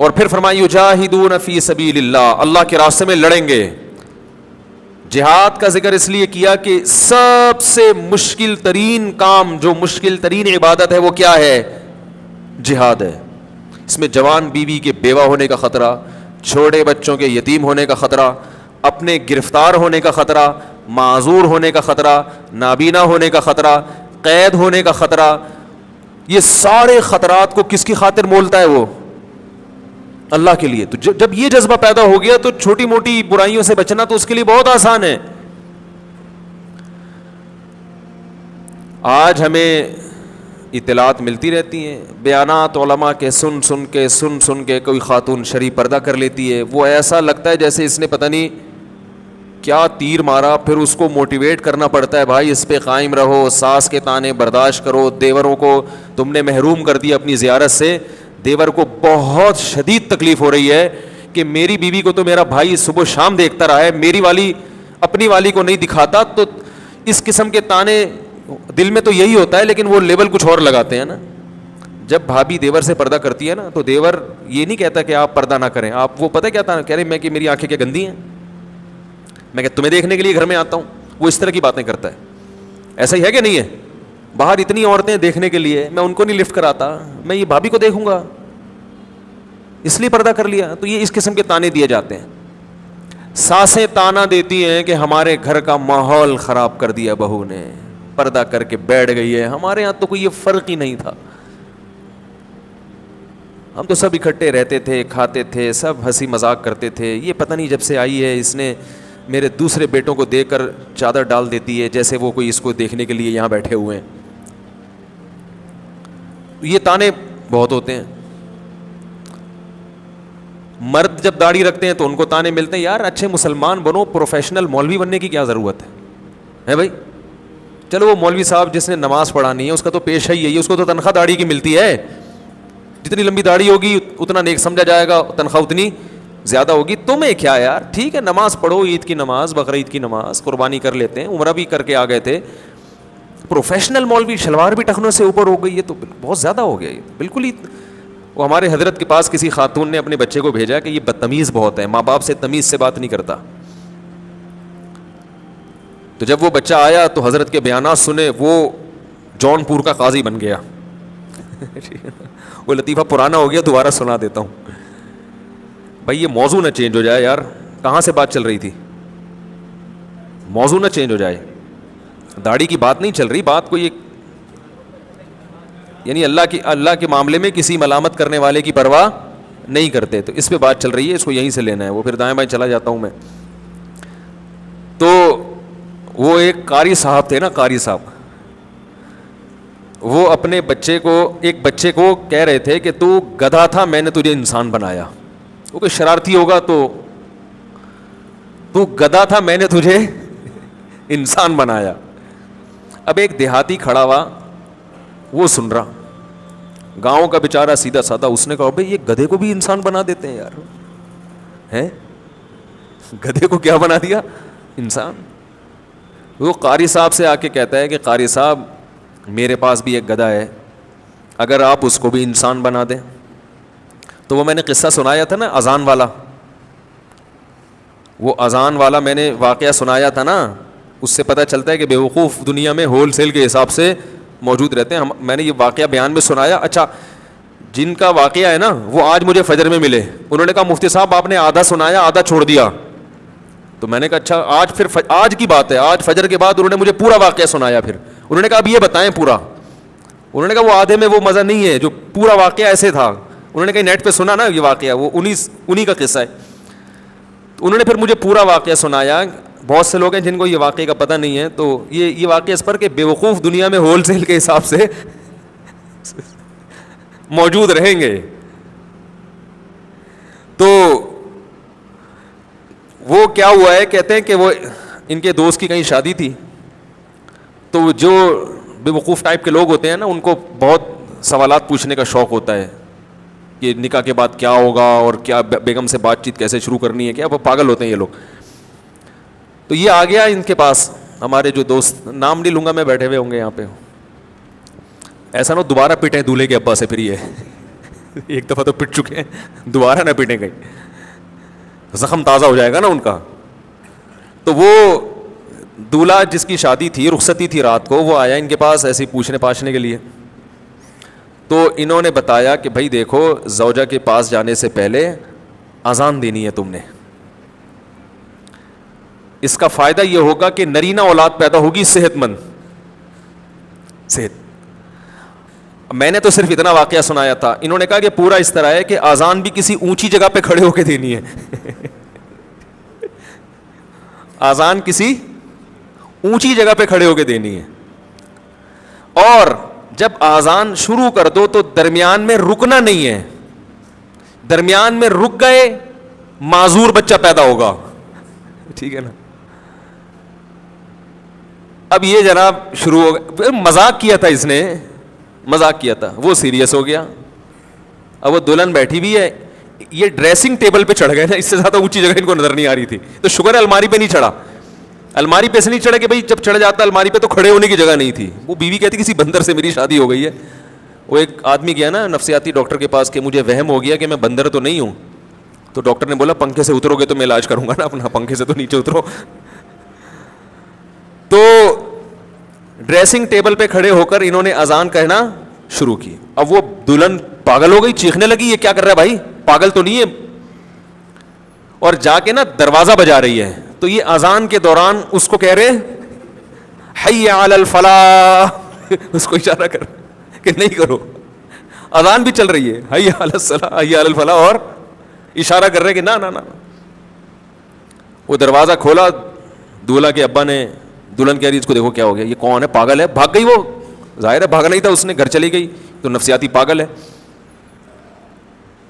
اور پھر فرمایا یجاہدون فی سبیل اللہ, اللہ کے راستے میں لڑیں گے. جہاد کا ذکر اس لیے کیا کہ سب سے مشکل ترین کام, جو مشکل ترین عبادت ہے وہ کیا ہے؟ جہاد ہے. اس میں جوان بیوی کے بیوہ ہونے کا خطرہ, چھوٹے بچوں کے یتیم ہونے کا خطرہ, اپنے گرفتار ہونے کا خطرہ, معذور ہونے کا خطرہ, نابینا ہونے کا خطرہ, قید ہونے کا خطرہ. یہ سارے خطرات کو کس کی خاطر مولتا ہے وہ؟ اللہ کے لیے. تو جب یہ جذبہ پیدا ہو گیا تو چھوٹی موٹی برائیوں سے بچنا تو اس کے لیے بہت آسان ہے. آج ہمیں اطلاعات ملتی رہتی ہیں, بیانات علماء کے سن سن کے کوئی خاتون شرعی پردہ کر لیتی ہے. وہ ایسا لگتا ہے جیسے اس نے پتہ نہیں کیا تیر مارا. پھر اس کو موٹیویٹ کرنا پڑتا ہے, بھائی اس پہ قائم رہو, ساس کے تانے برداشت کرو, دیوروں کو تم نے محروم کر دیا اپنی زیارت سے. دیور کو بہت شدید تکلیف ہو رہی ہے کہ میری بیوی کو تو میرا بھائی صبح شام دیکھتا رہا ہے, میری والی اپنی والی کو نہیں دکھاتا. تو اس قسم کے تانے دل میں تو یہی ہوتا ہے, لیکن وہ لیبل کچھ اور لگاتے ہیں نا. جب بھابھی دیور سے پردہ کرتی ہے نا تو دیور یہ نہیں کہتا کہ آپ پردہ نہ کریں. آپ وہ پتہ کیا تھا کہہ رہے میں کہ میری آنکھیں کیا گندی ہیں, میں کہ تمہیں دیکھنے کے لیے گھر میں آتا ہوں. وہ اس طرح کی باتیں کرتا ہے. ایسا ہی ہے کہ نہیں ہے؟ باہر اتنی عورتیں دیکھنے کے لیے, میں ان کو نہیں لفٹ کراتا, میں یہ بھابھی کو دیکھوں گا اس لیے پردہ کر لیا. تو یہ اس قسم کے تانے دیے جاتے ہیں. ساسیں تانا دیتی ہیں کہ ہمارے گھر کا ماحول خراب کر دیا بہو نے, پردہ کر کے بیٹھ گئی ہے. ہمارے ہاں تو کوئی یہ فرق ہی نہیں تھا, ہم تو سب اکٹھے رہتے تھے, کھاتے تھے, سب ہنسی مذاق کرتے تھے. یہ پتہ نہیں جب سے آئی ہے اس نے میرے دوسرے بیٹوں کو دیکھ کر چادر ڈال دیتی ہے جیسے وہ کوئی اس کو دیکھنے کے لیے یہاں بیٹھے ہوئے ہیں. یہ تانے بہت ہوتے ہیں. مرد جب داڑھی رکھتے ہیں تو ان کو تانے ملتے ہیں, یار اچھے مسلمان بنو, پروفیشنل مولوی بننے کی کیا ضرورت ہے بھائی. چلو وہ مولوی صاحب جس نے نماز پڑھانی ہے اس کا تو پیشہ ہی ہے, اس کو تو تنخواہ داڑھی کی ملتی ہے. جتنی لمبی داڑھی ہوگی اتنا نیک سمجھا جائے گا, تنخواہ اتنی زیادہ ہوگی. تمہیں کیا یار, ٹھیک ہے نماز پڑھو, عید کی نماز, بقرعید کی نماز, قربانی کر لیتے ہیں, عمرہ بھی کر کے آ گئے تھے. پروفیشنل مولوی شلوار بھی ٹخنوں سے اوپر ہو گئی, یہ تو بہت زیادہ ہو گیا. یہ بالکل ہی, وہ ہمارے حضرت کے پاس کسی خاتون نے اپنے بچے کو بھیجا کہ یہ بدتمیز بہت ہے, ماں باپ سے تمیز سے بات نہیں کرتا. تو جب وہ بچہ آیا تو حضرت کے بیانات سنے, وہ جون پور کا قاضی بن گیا. وہ لطیفہ پرانا ہو گیا, دوبارہ سنا دیتا ہوں. بھائی یہ موضوع نہ چینج ہو جائے یار, کہاں سے بات چل رہی تھی؟ موضوع نہ چینج ہو جائے, داڑھی کی بات نہیں چل رہی, بات کو یہ یعنی اللہ کے معاملے میں کسی ملامت کرنے والے کی پرواہ نہیں کرتے. تو اس پہ بات چل رہی ہے, اس کو یہیں سے لینا ہے. وہ پھر دائیں بائیں چلا جاتا ہوں میں. تو وہ ایک قاری صاحب تھے نا, قاری صاحب, وہ اپنے ایک بچے کو کہہ رہے تھے کہ تو گدھا تھا, میں نے تجھے انسان بنایا. وہ کوئی شرارتی ہوگا تو گدھا تھا, میں نے تجھے انسان بنایا. اب ایک دیہاتی کھڑا ہوا, وہ سن رہا, گاؤں کا بیچارہ سیدھا سادہ, اس نے کہا بھائی یہ گدھے کو بھی انسان بنا دیتے ہیں یار, ہیں گدھے کو کیا بنا دیا انسان. وہ قاری صاحب سے آ کے کہتا ہے کہ قاری صاحب میرے پاس بھی ایک گدھا ہے, اگر آپ اس کو بھی انسان بنا دیں. تو وہ میں نے قصہ سنایا تھا نا اذان والا, وہ اذان والا میں نے واقعہ سنایا تھا نا, اس سے پتہ چلتا ہے کہ بیوقوف دنیا میں ہول سیل کے حساب سے موجود رہتے ہیں. میں نے یہ واقعہ بیان میں سنایا. اچھا, جن کا واقعہ ہے نا وہ آج مجھے فجر میں ملے, انہوں نے کہا مفتی صاحب آپ نے آدھا سنایا آدھا چھوڑ دیا. تو میں نے کہا اچھا آج کی بات ہے, آج فجر کے بعد انہوں نے مجھے پورا واقعہ سنایا. پھر انہوں نے کہا اب یہ بتائیں پورا. انہوں نے کہا وہ آدھے میں وہ مزہ نہیں ہے جو پورا واقعہ ایسے تھا. انہوں نے کہا نیٹ پہ سنا نا یہ واقعہ, وہ انہی کا قصہ ہے. انہوں نے پھر مجھے پورا واقعہ سنایا. بہت سے لوگ ہیں جن کو یہ واقعے کا پتہ نہیں ہے, تو یہ واقعہ اس پر کہ بیوقوف دنیا میں ہول سیل کے حساب سے موجود رہیں گے. تو وہ کیا ہوا ہے, کہتے ہیں کہ وہ ان کے دوست کی کہیں شادی تھی, تو جو بیوقوف ٹائپ کے لوگ ہوتے ہیں نا ان کو بہت سوالات پوچھنے کا شوق ہوتا ہے کہ نکاح کے بعد کیا ہوگا اور کیا بیگم سے بات چیت کیسے شروع کرنی ہے, کیا وہ پاگل ہوتے ہیں یہ لوگ. تو یہ آ گیا ان کے پاس, ہمارے جو دوست, نام نہیں لوں گا میں, بیٹھے ہوئے ہوں گے یہاں پہ, ایسا نہ دوبارہ پٹیں دولہے کے ابا سے پھر یہ ایک دفعہ تو پٹ چکے ہیں, دوبارہ نہ پٹیں کہیں, زخم تازہ ہو جائے گا نا ان کا. تو وہ دولہا جس کی شادی تھی, رخصتی تھی رات کو, وہ آیا ان کے پاس ایسے پوچھنے پاچھنے کے لیے. تو انہوں نے بتایا کہ بھائی دیکھو, زوجہ کے پاس جانے سے پہلے اذان دینی ہے تم نے, اس کا فائدہ یہ ہوگا کہ نرینہ اولاد پیدا ہوگی صحت مند. صحت. میں نے تو صرف اتنا واقعہ سنایا تھا, انہوں نے کہا کہ پورا اس طرح ہے کہ اذان بھی کسی اونچی جگہ پہ کھڑے ہو کے دینی ہے. اذان کسی اونچی جگہ پہ کھڑے ہو کے دینی ہے, اور جب اذان شروع کر دو تو درمیان میں رکنا نہیں ہے. درمیان میں رک گئے معذور بچہ پیدا ہوگا. ٹھیک ہے نا. اب یہ جناب شروع ہو گیا, مذاق کیا تھا اس نے, مذاق کیا تھا, وہ سیریس ہو گیا. اب وہ دلہن بیٹھی بھی ہے, یہ ڈریسنگ ٹیبل پہ چڑھ گئے نا, اس سے زیادہ اونچی جگہ ان کو نظر نہیں آ رہی تھی. تو شکر ہے الماری پہ نہیں چڑھا. الماری پہ سے نہیں چڑھا کہ بھائی جب چڑھ جاتا الماری پہ تو کھڑے ہونے کی جگہ نہیں تھی. وہ بیوی کہتی کسی بندر سے میری شادی ہو گئی ہے. وہ ایک آدمی گیا نا نفسیاتی ڈاکٹر کے پاس کہ مجھے وہم ہو گیا کہ میں بندر تو نہیں ہوں. تو ڈاکٹر نے بولا پنکھے سے اترو گے تو میں علاج کروں گا نا اپنا, پنکھے سے تو نیچے اترو. تو ڈریسنگ ٹیبل پہ کھڑے ہو کر انہوں نے اذان کہنا شروع کی. اب وہ دلہن پاگل ہو گئی, چیخنے لگی یہ کیا کر رہا ہے بھائی, پاگل تو نہیں ہے, اور جا کے نا دروازہ بجا رہی ہے. تو یہ اذان کے دوران اس کو کہہ رہے حی علی الفلاح, اس کو اشارہ کر کہ نہیں کرو, اذان بھی چل رہی ہے, حی علی الصلاح حی علی الفلاح, اور اشارہ کر رہے کہ نہ نہ نہ. وہ دروازہ کھولا, دولہا کے ابا نے, دلہن کہہ رہی اس کو دیکھو کیا ہو گیا, یہ کون ہے, پاگل ہے. بھاگ گئی, وہ ظاہر ہے بھاگنا ہی تھا اس نے, گھر چلی گئی, تو نفسیاتی پاگل ہے.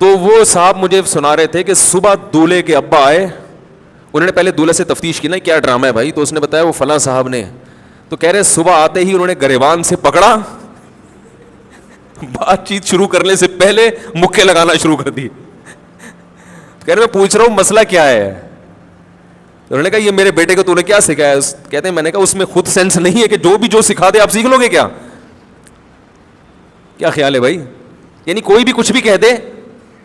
تو وہ صاحب مجھے سنا رہے تھے کہ صبح دولہے کے ابا آئے, انہوں نے پہلے دولہے سے تفتیش کی نا کیا ڈرامہ ہے بھائی, تو اس نے بتایا وہ فلاں صاحب نے. تو کہہ رہے صبح آتے ہی انہوں نے گریبان سے پکڑا, بات چیت شروع کرنے سے پہلے مکے لگانا شروع کر دی. کہہ رہے میں پوچھ رہا ہوں مسئلہ کیا ہے. انہوں نے کہا یہ میرے بیٹے کو تو نے کیا سکھایا. کہتے ہیں میں نے کہا اس میں خود سینس نہیں ہے کہ جو سکھا دے آپ سیکھ لو گے کیا, کیا خیال ہے بھائی. یعنی کوئی بھی کچھ بھی کہہ دے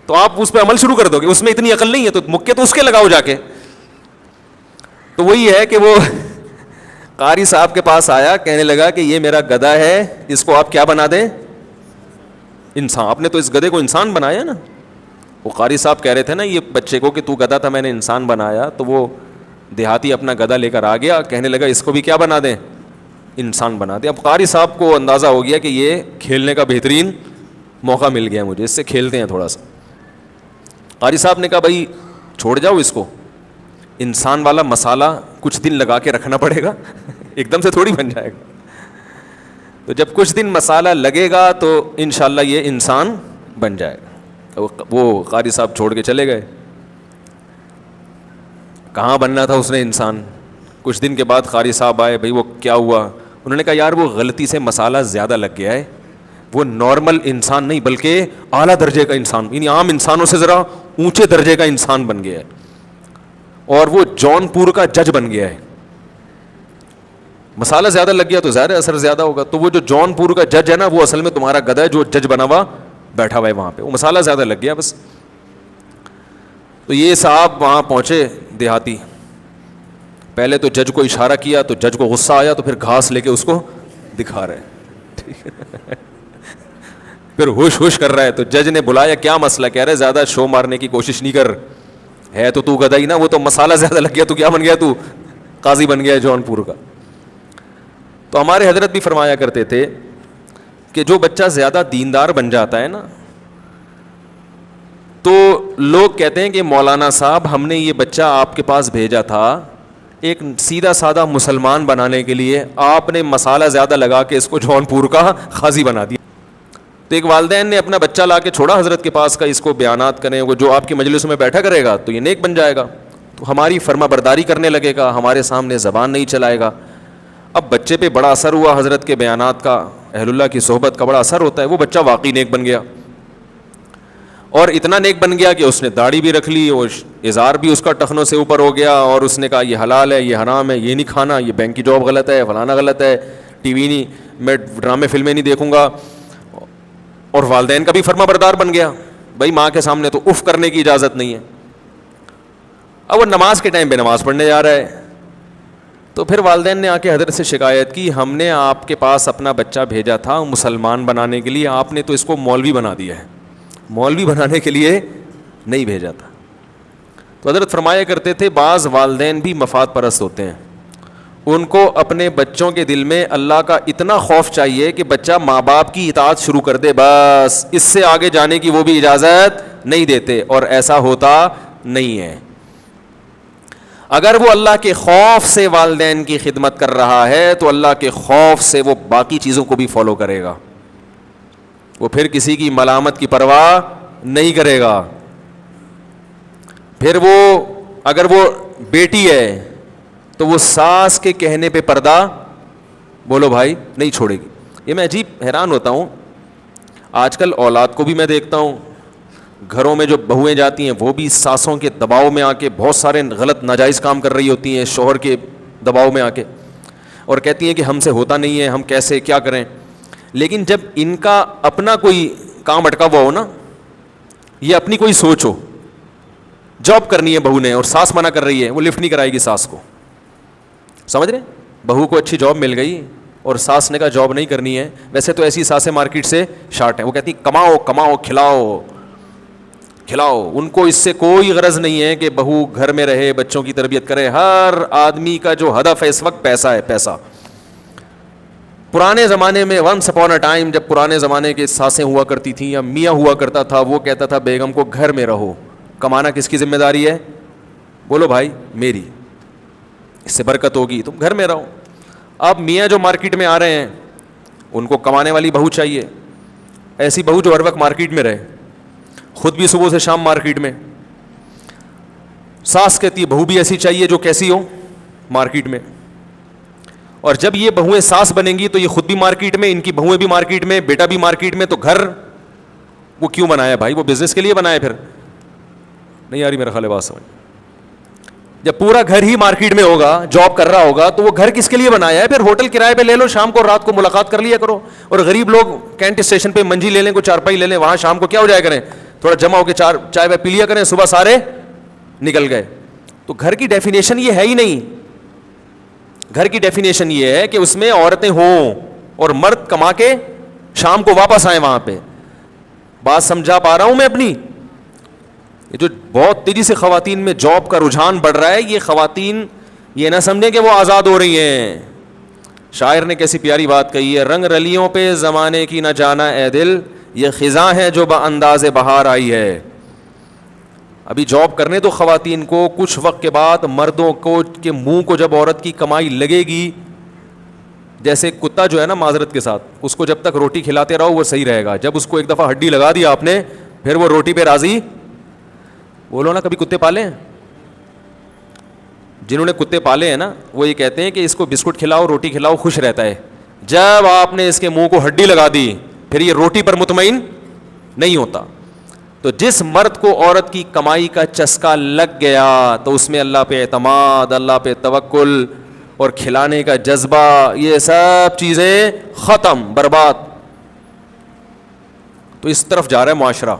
تو آپ اس پہ عمل شروع کر دو گے, اس میں اتنی عقل نہیں ہے, تو مکے تو اس کے لگاؤ جا کے. تو وہی ہے کہ وہ قاری صاحب کے پاس آیا, کہنے لگا کہ یہ میرا گدھا ہے, اس کو آپ کیا بنا دیں, انسان. آپ نے تو اس گدھے کو انسان بنایا نا. وہ قاری صاحب کہہ رہے تھے نا یہ بچے کو کہ تو گدھا تھا میں نے انسان بنایا. تو وہ دیہاتی اپنا گدھا لے کر آ گیا, کہنے لگا اس کو بھی کیا بنا دیں, انسان بنا دیں. اب قاری صاحب کو اندازہ ہو گیا کہ یہ کھیلنے کا بہترین موقع مل گیا مجھے, اس سے کھیلتے ہیں تھوڑا سا. قاری صاحب نے کہا بھائی چھوڑ جاؤ اس کو, انسان والا مسالہ کچھ دن لگا کے رکھنا پڑے گا, ایک دم سے تھوڑی بن جائے گا. تو جب کچھ دن مسالہ لگے گا تو انشاءاللہ یہ انسان بن جائے گا. وہ قاری صاحب چھوڑ کے چلے گئے. کہاں بننا تھا اس نے انسان. کچھ دن کے بعد قاری صاحب آئے, بھائی وہ کیا ہوا. انہوں نے کہا یار وہ غلطی سے مسالہ زیادہ لگ گیا ہے, وہ نارمل انسان نہیں بلکہ اعلیٰ درجے کا انسان, یعنی عام انسانوں سے ذرا اونچے درجے کا انسان بن گیا ہے, اور وہ جون پور کا جج بن گیا ہے. مسالہ زیادہ لگ گیا تو ظاہر اثر زیادہ ہوگا. تو وہ جو جون پور کا جج ہے نا, وہ اصل میں تمہارا گدھا ہے جو جج بنا ہوا بیٹھا ہوا ہے وہاں پہ, وہ مسالہ زیادہ لگ گیا بس. تو یہ صاحب وہاں پہنچے دیہاتی, پہلے تو جج کو اشارہ کیا تو جج کو غصہ آیا, تو پھر گھاس لے کے اس کو دکھا رہے, پھر ہوش ہوش کر رہا ہے. تو جج نے بلایا کیا مسئلہ, کہہ رہے زیادہ شو مارنے کی کوشش نہیں کر, ہے تو گدھا ہی نا, وہ تو مسالہ زیادہ لگ گیا, تو کیا بن گیا, تو قاضی بن گیا جون پور کا. تو ہمارے حضرت بھی فرمایا کرتے تھے کہ جو بچہ زیادہ دیندار بن جاتا ہے نا, تو لوگ کہتے ہیں کہ مولانا صاحب ہم نے یہ بچہ آپ کے پاس بھیجا تھا ایک سیدھا سادہ مسلمان بنانے کے لیے, آپ نے مسالہ زیادہ لگا کے اس کو جون پور کا قاضی بنا دیا. تو ایک والدین نے اپنا بچہ لا کے چھوڑا حضرت کے پاس کا, اس کو بیانات کریں, وہ جو آپ کی مجلس میں بیٹھا کرے گا تو یہ نیک بن جائے گا, تو ہماری فرما برداری کرنے لگے گا, ہمارے سامنے زبان نہیں چلائے گا. اب بچے پہ بڑا اثر ہوا حضرت کے بیانات کا, اہل اللہ کی صحبت کا بڑا اثر ہوتا ہے. وہ بچہ واقعی نیک بن گیا, اور اتنا نیک بن گیا کہ اس نے داڑھی بھی رکھ لی, اور ازار بھی اس کا ٹخنوں سے اوپر ہو گیا, اور اس نے کہا یہ حلال ہے, یہ حرام ہے, یہ نہیں کھانا, یہ بینک کی جاب غلط ہے, فلانا غلط ہے, ٹی وی نہیں, میں ڈرامے فلمیں نہیں دیکھوں گا. اور والدین کا بھی فرما بردار بن گیا, بھائی ماں کے سامنے تو اف کرنے کی اجازت نہیں ہے. اب وہ نماز کے ٹائم پہ نماز پڑھنے جا رہا ہے, تو پھر والدین نے آ کے حضرت سے شکایت کی, ہم نے آپ کے پاس اپنا بچہ بھیجا تھا مسلمان بنانے کے لیے, آپ نے تو اس کو مولوی بنا دیا ہے, مولوی بنانے کے لیے نہیں بھیجا تھا. تو حضرت فرمایا کرتے تھے بعض والدین بھی مفاد پرست ہوتے ہیں, ان کو اپنے بچوں کے دل میں اللہ کا اتنا خوف چاہیے کہ بچہ ماں باپ کی اطاعت شروع کر دے, بس اس سے آگے جانے کی وہ بھی اجازت نہیں دیتے, اور ایسا ہوتا نہیں ہے. اگر وہ اللہ کے خوف سے والدین کی خدمت کر رہا ہے تو اللہ کے خوف سے وہ باقی چیزوں کو بھی فالو کرے گا, وہ پھر کسی کی ملامت کی پرواہ نہیں کرے گا. پھر وہ اگر وہ بیٹی ہے تو وہ ساس کے کہنے پہ پردہ, بولو بھائی, نہیں چھوڑے گی. یہ میں عجیب حیران ہوتا ہوں, آج کل اولاد کو بھی میں دیکھتا ہوں, گھروں میں جو بہویں جاتی ہیں وہ بھی ساسوں کے دباؤ میں آ کے بہت سارے غلط ناجائز کام کر رہی ہوتی ہیں, شوہر کے دباؤ میں آ کے, اور کہتی ہیں کہ ہم سے ہوتا نہیں ہے, ہم کیسے کیا کریں. لیکن جب ان کا اپنا کوئی کام اٹکا ہوا ہو نا, یہ اپنی کوئی سوچ ہو, جاب کرنی ہے بہو نے اور ساس منع کر رہی ہے, وہ لفٹ نہیں کرائے گی ساس کو, سمجھ رہے, بہو کو اچھی جاب مل گئی اور ساس نے کہا جاب نہیں کرنی ہے. ویسے تو ایسی ساسیں مارکیٹ سے شارٹ ہیں, وہ کہتی کماؤ کماؤ کھلاؤ کھلاؤ, ان کو اس سے کوئی غرض نہیں ہے کہ بہو گھر میں رہے, بچوں کی تربیت کرے. ہر آدمی کا جو ہدف ہے اس وقت پیسہ ہے, پیسہ. پرانے زمانے میں ونس اپون اے ٹائم جب پرانے زمانے کی ساسیں ہوا کرتی تھیں یا میاں ہوا کرتا تھا, وہ کہتا تھا بیگم کو گھر میں رہو, کمانا کس کی ذمہ داری ہے, بولو بھائی میری, اس سے برکت ہوگی, تم گھر میں رہو. اب میاں جو مارکیٹ میں آ رہے ہیں ان کو کمانے والی بہو چاہیے, ایسی بہو جو ہر وقت مارکیٹ میں رہے, خود بھی صبح سے شام مارکیٹ میں. ساس کہتی ہے بہو بھی ایسی چاہیے جو کیسی ہو, مارکیٹ میں. اور جب یہ بہویں ساس بنیں گی تو یہ خود بھی مارکیٹ میں, ان کی بہویں بھی مارکیٹ میں, بیٹا بھی مارکیٹ میں. تو گھر وہ کیوں بنایا بھائی, وہ بزنس کے لیے بنایا, پھر نہیں آ رہی میرا خیال ہے بات سمجھ. جب پورا گھر ہی مارکیٹ میں ہوگا, جاب کر رہا ہوگا, تو وہ گھر کس کے لیے بنایا ہے, پھر ہوٹل کرائے پہ لے لو, شام کو رات کو ملاقات کر لیا کرو. اور غریب لوگ کینٹ اسٹیشن پہ منجی لے لیں, کوئی چارپائی لے لیں, وہاں شام کو کیا ہو جائے کریں, تھوڑا جمع ہو کے چائے پی لیا کریں, صبح سارے نکل گئے. تو گھر کی ڈیفینیشن یہ ہے ہی نہیں. گھر کی ڈیفینیشن یہ ہے کہ اس میں عورتیں ہوں اور مرد کما کے شام کو واپس آئیں وہاں پہ. بات سمجھا پا رہا ہوں میں اپنی؟ یہ جو بہت تیزی سے خواتین میں جاب کا رجحان بڑھ رہا ہے, یہ خواتین یہ نہ سمجھیں کہ وہ آزاد ہو رہی ہیں. شاعر نے کیسی پیاری بات کہی ہے, رنگ رلیوں پہ زمانے کی نہ جانا اے دل, یہ خزاں ہے جو بانداز بہار آئی ہے. ابھی جاب کرنے تو خواتین کو, کچھ وقت کے بعد مردوں کو کے منہ کو جب عورت کی کمائی لگے گی, جیسے کتا جو ہے نا معذرت کے ساتھ, اس کو جب تک روٹی کھلاتے رہو وہ صحیح رہے گا, جب اس کو ایک دفعہ ہڈی لگا دی آپ نے پھر وہ روٹی پہ راضی. بولو نا, کبھی کتے پالے ہیں؟ جنہوں نے کتے پالے ہیں نا وہ یہ کہتے ہیں کہ اس کو بسکٹ کھلاؤ روٹی کھلاؤ خوش رہتا ہے. جب آپ نے اس کے منہ کو ہڈی لگا دی پھر یہ روٹی پر مطمئن نہیں ہوتا. تو جس مرد کو عورت کی کمائی کا چسکا لگ گیا تو اس میں اللہ پہ اعتماد, اللہ پہ توکل اور کھلانے کا جذبہ, یہ سب چیزیں ختم, برباد. تو اس طرف جا رہا ہے معاشرہ.